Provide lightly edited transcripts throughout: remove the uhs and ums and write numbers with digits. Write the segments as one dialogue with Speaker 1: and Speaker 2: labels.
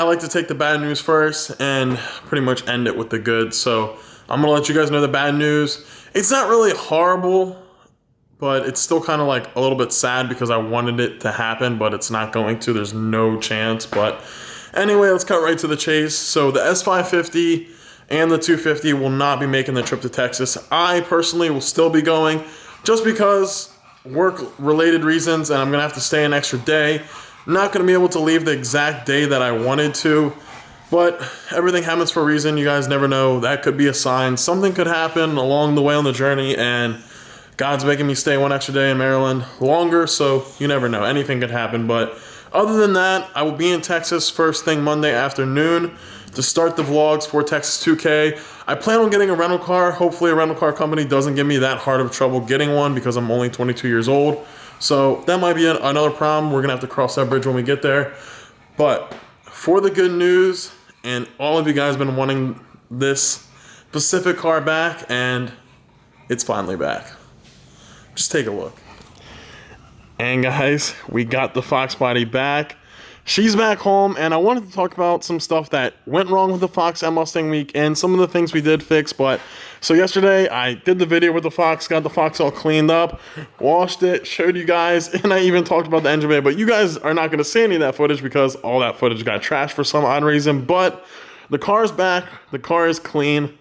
Speaker 1: like to take the bad news first and pretty much end it with the good. So I'm going to let you guys know the bad news. It's not really horrible, but it's still kind of like a little bit sad because I wanted it to happen, but it's not going to. There's no chance. But anyway, let's cut right to the chase. So the S550 and the 250 will not be making the trip to Texas. I personally will still be going just because work-related reasons, and I'm going to have to stay an extra day. Not going to be able to leave the exact day that I wanted to, but everything happens for a reason. You guys never know. That could be a sign. Something could happen along the way on the journey, and God's making me stay one extra day in Maryland longer, so you never know. Anything could happen, but other than that, I will be in Texas first thing Monday afternoon to start the vlogs for Texas 2K. I plan on getting a rental car. Hopefully a rental car company doesn't give me that hard of trouble getting one because I'm only 22 years old. So that might be another problem. We're going to have to cross that bridge when we get there. But for the good news, and all of you guys have been wanting this specific car back, and it's finally back. Just take a look. And guys, we got the Fox body back. She's back home, and I wanted to talk about some stuff that went wrong with the Fox at Mustang Week and some of the things we did fix. But so yesterday, I did the video with the Fox, got the Fox all cleaned up, washed it, showed you guys, and I even talked about the engine bay. But you guys are not going to see any of that footage because all that footage got trashed for some odd reason. But the car's back, the car is clean.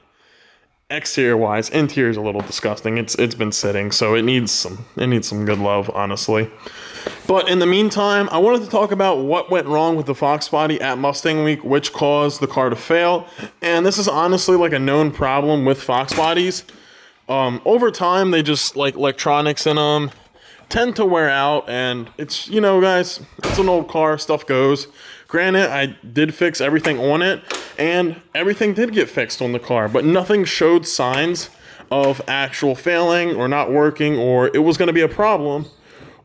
Speaker 1: Exterior wise, interior is a little disgusting. It's been sitting, so it needs some good love, honestly. But in the meantime, I wanted to talk about what went wrong with the Fox body at Mustang Week, which caused the car to fail. And this is honestly like a known problem with Fox bodies. Over time, they just, like, electronics in them tend to wear out, and it's, you know, guys, it's an old car, stuff goes. Granted, I did fix everything on it, and everything did get fixed on the car, but nothing showed signs of actual failing or not working, or it was going to be a problem,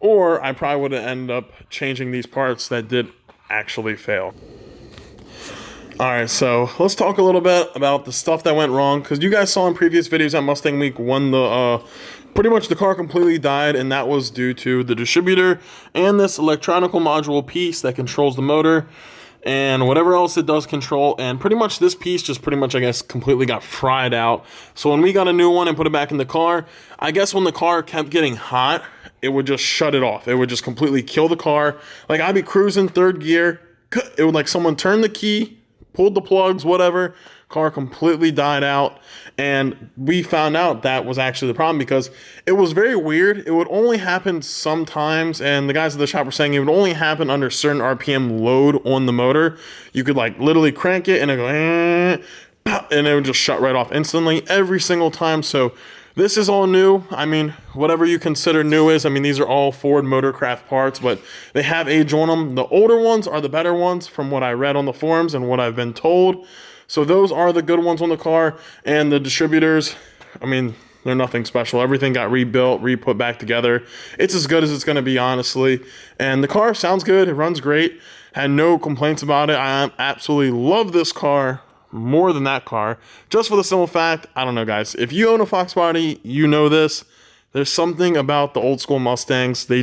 Speaker 1: or I probably would have ended up changing these parts that did actually fail. Alright, so let's talk a little bit about the stuff that went wrong, because you guys saw in previous videos at Mustang Week when pretty much the car completely died, and that was due to the distributor and this electronical module piece that controls the motor and whatever else it does control, and pretty much this piece just pretty much, I guess, completely got fried out. So when we got a new one and put it back in the car, I guess when the car kept getting hot, it would just shut it off. It would just completely kill the car. Like, I'd be cruising third gear, it would, like, someone turn the key, pulled the plugs, whatever, car completely died out. And we found out that was actually the problem because it was very weird. It would only happen sometimes, and the guys at the shop were saying it would only happen under certain RPM load on the motor. You could, like, literally crank it and it go, and it would just shut right off instantly every single time. So this is all new. I mean, whatever you consider new is, I mean, these are all Ford Motorcraft parts, but they have age on them. The older ones are the better ones from what I read on the forums and what I've been told. So those are the good ones on the car, and the distributors, I mean, they're nothing special. Everything got rebuilt, re-put back together. It's as good as it's going to be, honestly. And the car sounds good. It runs great. Had no complaints about it. I absolutely love this car more than that car. Just for the simple fact, I don't know, guys. If you own a Fox body, you know this. There's something about the old school Mustangs. They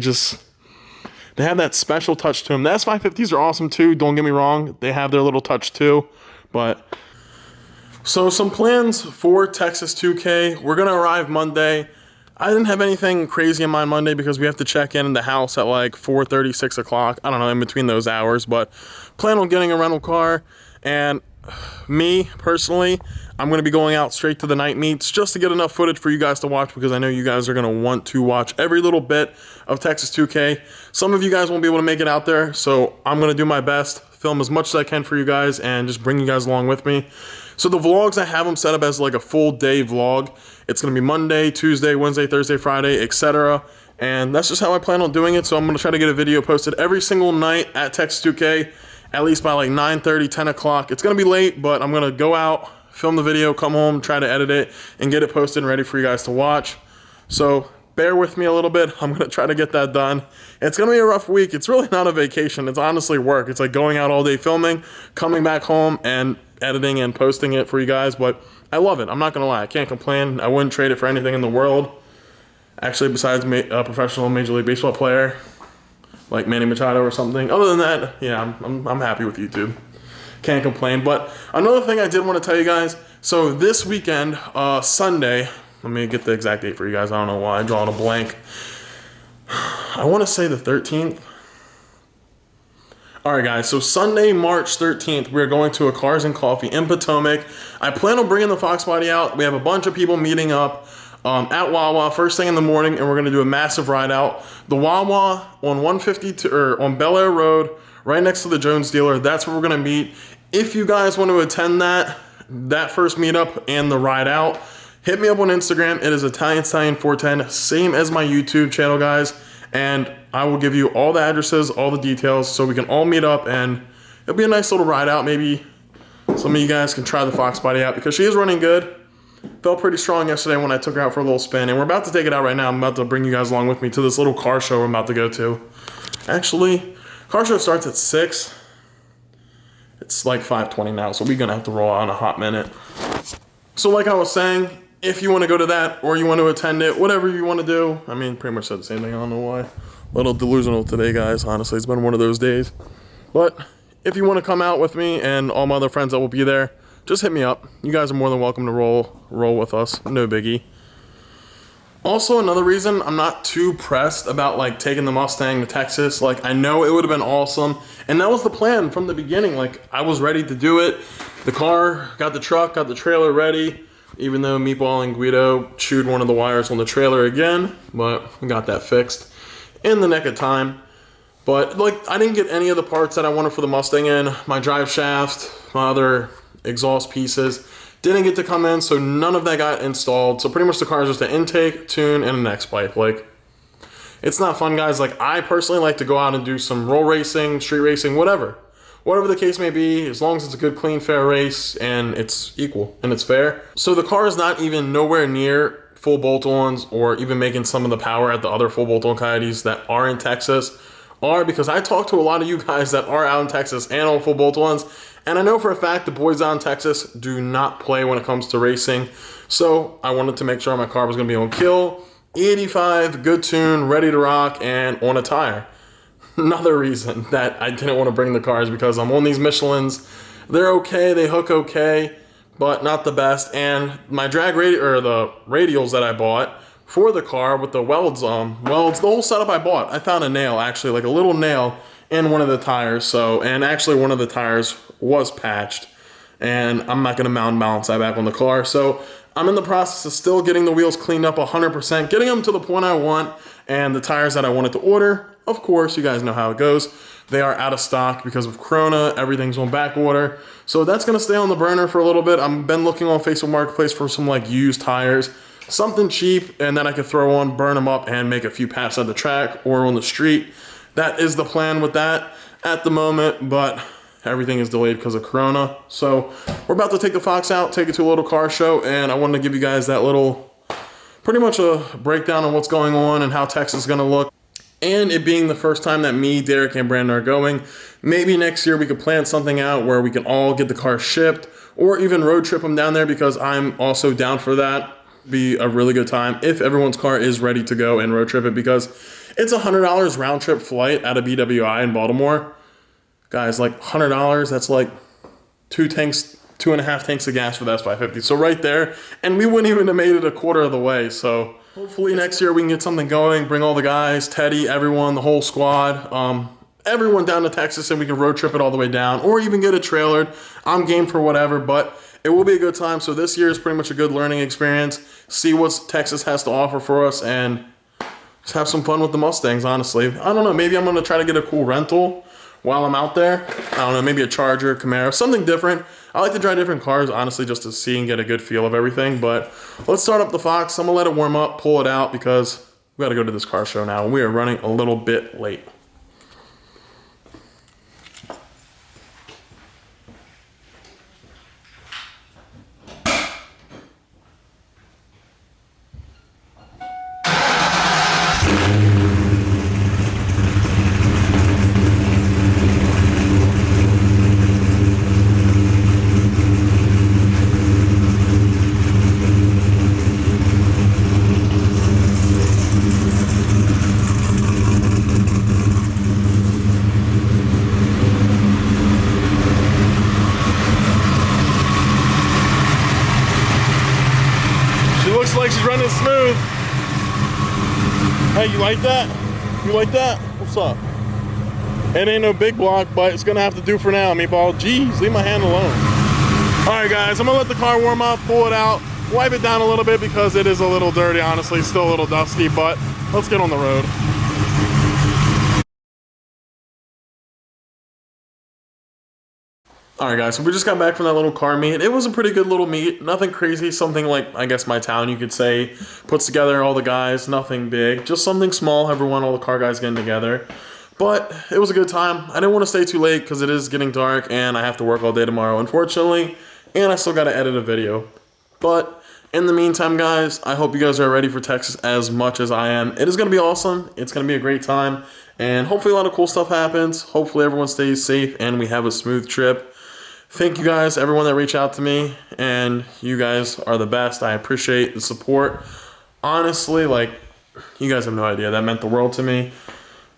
Speaker 1: have that special touch to them. The S550s are awesome too. Don't get me wrong. They have their little touch too. But so some plans for Texas 2K. We're gonna arrive Monday. I didn't have anything crazy in mind Monday because we have to check in the house at like 4:30, 6 o'clock. I don't know, in between those hours. But plan on getting a rental car. And me personally, I'm going to be going out straight to the night meets just to get enough footage for you guys to watch, because I know you guys are going to want to watch every little bit of Texas 2K. Some of you guys won't be able to make it out there, so I'm going to do my best, film as much as I can for you guys, and just bring you guys along with me. So the vlogs, I have them set up as like a full day vlog. It's going to be Monday, Tuesday, Wednesday, Thursday, Friday, etc. And that's just how I plan on doing it. So I'm going to try to get a video posted every single night at Texas 2K, at least by like 9:30, 10 o'clock. It's going to be late, but I'm going to go out, film the video, come home, try to edit it, and get it posted and ready for you guys to watch. So bear with me a little bit. I'm going to try to get that done. It's going to be a rough week. It's really not a vacation. It's honestly work. It's like going out all day filming, coming back home, and editing and posting it for you guys. But I love it. I'm not going to lie. I can't complain. I wouldn't trade it for anything in the world. Actually, besides a professional Major League Baseball player like Manny Machado or something. Other than that, yeah, I'm happy with YouTube. can't complain. But another thing I did want to tell you guys, so this weekend, Sunday, let me get the exact date for you guys. I don't know why I draw a blank. I want to say the 13th. All right, guys, so Sunday, March 13th, we're going to a Cars and Coffee in Potomac. I plan on bringing the Fox Body out. We have a bunch of people meeting up at Wawa first thing in the morning, and we're going to do a massive ride out. The Wawa on 152 or on Bel Air Road, right next to the Jones dealer. That's where we're going to meet. If you guys want to attend that first meetup and the ride out, hit me up on Instagram. It is Italian Stallion 410, same as my YouTube channel, guys. And I will give you all the addresses, all the details, so we can all meet up, and it'll be a nice little ride out. Maybe some of you guys can try the Fox Body out because she is running good. Felt pretty strong yesterday when I took her out for a little spin, and we're about to take it out right now. I'm about to bring you guys along with me to this little car show I'm about to go to. Actually, car show starts at 6. It's like 5:20 now, so we're going to have to roll out in a hot minute. So like I was saying, if you want to go to that or you want to attend it, whatever you want to do. I mean, pretty much said the same thing. I don't know why. A little delusional today, guys. Honestly, it's been one of those days. But if you want to come out with me and all my other friends that will be there, just hit me up. You guys are more than welcome to roll with us. No biggie. Also, another reason I'm not too pressed about like taking the Mustang to Texas. Like, I know it would have been awesome, and that was the plan from the beginning. Like, I was ready to do it. The car, got the truck, got the trailer ready. Even though Meatball and Guido chewed one of the wires on the trailer again, but we got that fixed in the nick of time. But like, I didn't get any of the parts that I wanted for the Mustang in. My drive shaft, my other exhaust pieces didn't get to come in, so none of that got installed. So pretty much the car is just an intake, tune, and a next pipe. Like, it's not fun, guys. Like, I personally like to go out and do some roll racing, street racing, whatever the case may be, as long as it's a good, clean, fair race and it's equal and it's fair. So the car is not even nowhere near full bolt-ons or even making some of the power at the other full bolt-on Coyotes that are in Texas, are because I talk to a lot of you guys that are out in Texas and on full bolt-ons, and I know for a fact the boys out in Texas do not play when it comes to racing. So I wanted to make sure my car was going to be on kill, 85, good tune, ready to rock, and on a tire. Another reason that I didn't want to bring the car is because I'm on these Michelins. They're okay, they hook okay, but not the best. And my drag the radials that I bought for the car with the welds, the whole setup I bought, I found a nail, actually, like a little nail in one of the tires. So, and actually one of the tires was patched, and I'm not going to mount and balance that back on the car. So I'm in the process of still getting the wheels cleaned up 100%, getting them to the point I want, and the tires that I wanted to order. Of course, you guys know how it goes. They are out of stock because of Corona. Everything's on back order. So that's going to stay on the burner for a little bit. I've been looking on Facebook Marketplace for some like used tires, something cheap, and then I could throw on, burn them up, and make a few pass at the track or on the street. That is the plan with that at the moment, but everything is delayed because of Corona. So we're about to take the Fox out, take it to a little car show, and I wanted to give you guys that little, pretty much a breakdown on what's going on and how Texas is going to look. And it being the first time that me, Derek, and Brandon are going, maybe next year we could plan something out where we can all get the car shipped or even road trip them down there, because I'm also down for that. Be a really good time if everyone's car is ready to go and road trip it, because it's $100 round trip flight out of BWI in Baltimore. Guys, like $100, that's like 2.5 tanks of gas for the S550. So right there, and we wouldn't even have made it a quarter of the way. So hopefully next year we can get something going, bring all the guys, Teddy, everyone, the whole squad, everyone down to Texas, and we can road trip it all the way down, or even get it trailered. I'm game for whatever, but it will be a good time. So this year is pretty much a good learning experience. See what Texas has to offer for us, and just have some fun with the Mustangs, honestly. I don't know, maybe I'm going to try to get a cool rental while I'm out there. I don't know, maybe a Charger, Camaro, something different. I like to drive different cars, honestly, just to see and get a good feel of everything. But let's start up the Fox. I'm going to let it warm up, pull it out, because we got to go to this car show now. We are running a little bit late. looks like she's running smooth. Hey, you like that? You like that? What's up? It ain't no big block, but it's gonna have to do for now, meatball. Jeez, leave my hand alone. All right, guys, I'm gonna let the car warm up, pull it out, wipe it down a little bit because it is a little dirty, honestly, still a little dusty, but let's get on the road. All right, guys, so we just got back from that little car meet. It was a pretty good little meet. Nothing crazy, something like, I guess, my town, you could say, puts together all the guys, nothing big. Just something small, everyone, all the car guys getting together. But it was a good time. I didn't want to stay too late because it is getting dark and I have to work all day tomorrow, unfortunately. And I still got to edit a video. But in the meantime, guys, I hope you guys are ready for Texas as much as I am. It is going to be awesome. It's going to be a great time. And hopefully a lot of cool stuff happens. Hopefully everyone stays safe and we have a smooth trip. Thank you guys, everyone that reached out to me, and you guys are the best. I appreciate the support. Honestly, like, you guys have no idea. That meant the world to me.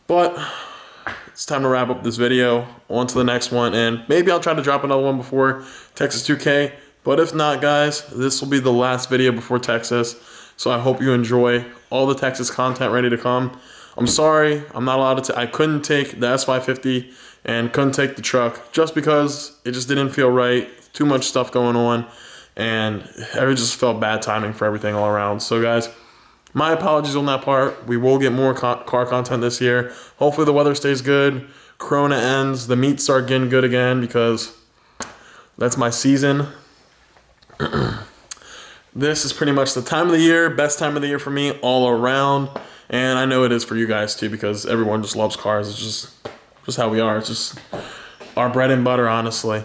Speaker 1: But it's time to wrap up this video. On to the next one, and maybe I'll try to drop another one before Texas 2K. But if not, guys, this will be the last video before Texas. So I hope you enjoy all the Texas content ready to come. I'm sorry, I'm not allowed to. I couldn't take the S550 and couldn't take the truck just because it just didn't feel right. Too much stuff going on, and it just felt bad timing for everything all around. So, guys, my apologies on that part. We will get more car content this year. Hopefully the weather stays good. Corona ends. The meats start getting good again because that's my season. This is pretty much the time of the year, best time of the year for me all around. And I know it is for you guys too because everyone just loves cars. It's just how we are. It's just our bread and butter, honestly.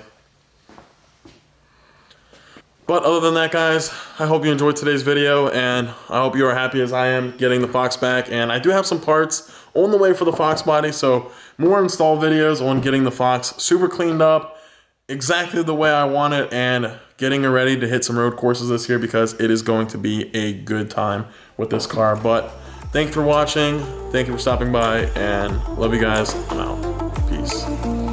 Speaker 1: But other than that, guys, I hope you enjoyed today's video, and I hope you are happy as I am getting the Fox back. And I do have some parts on the way for the Fox body, so more install videos on getting the Fox super cleaned up, exactly the way I want it, and getting it ready to hit some road courses this year because it is going to be a good time with this car. But thank you for watching, thank you for stopping by, and love you guys. I'm out. Peace.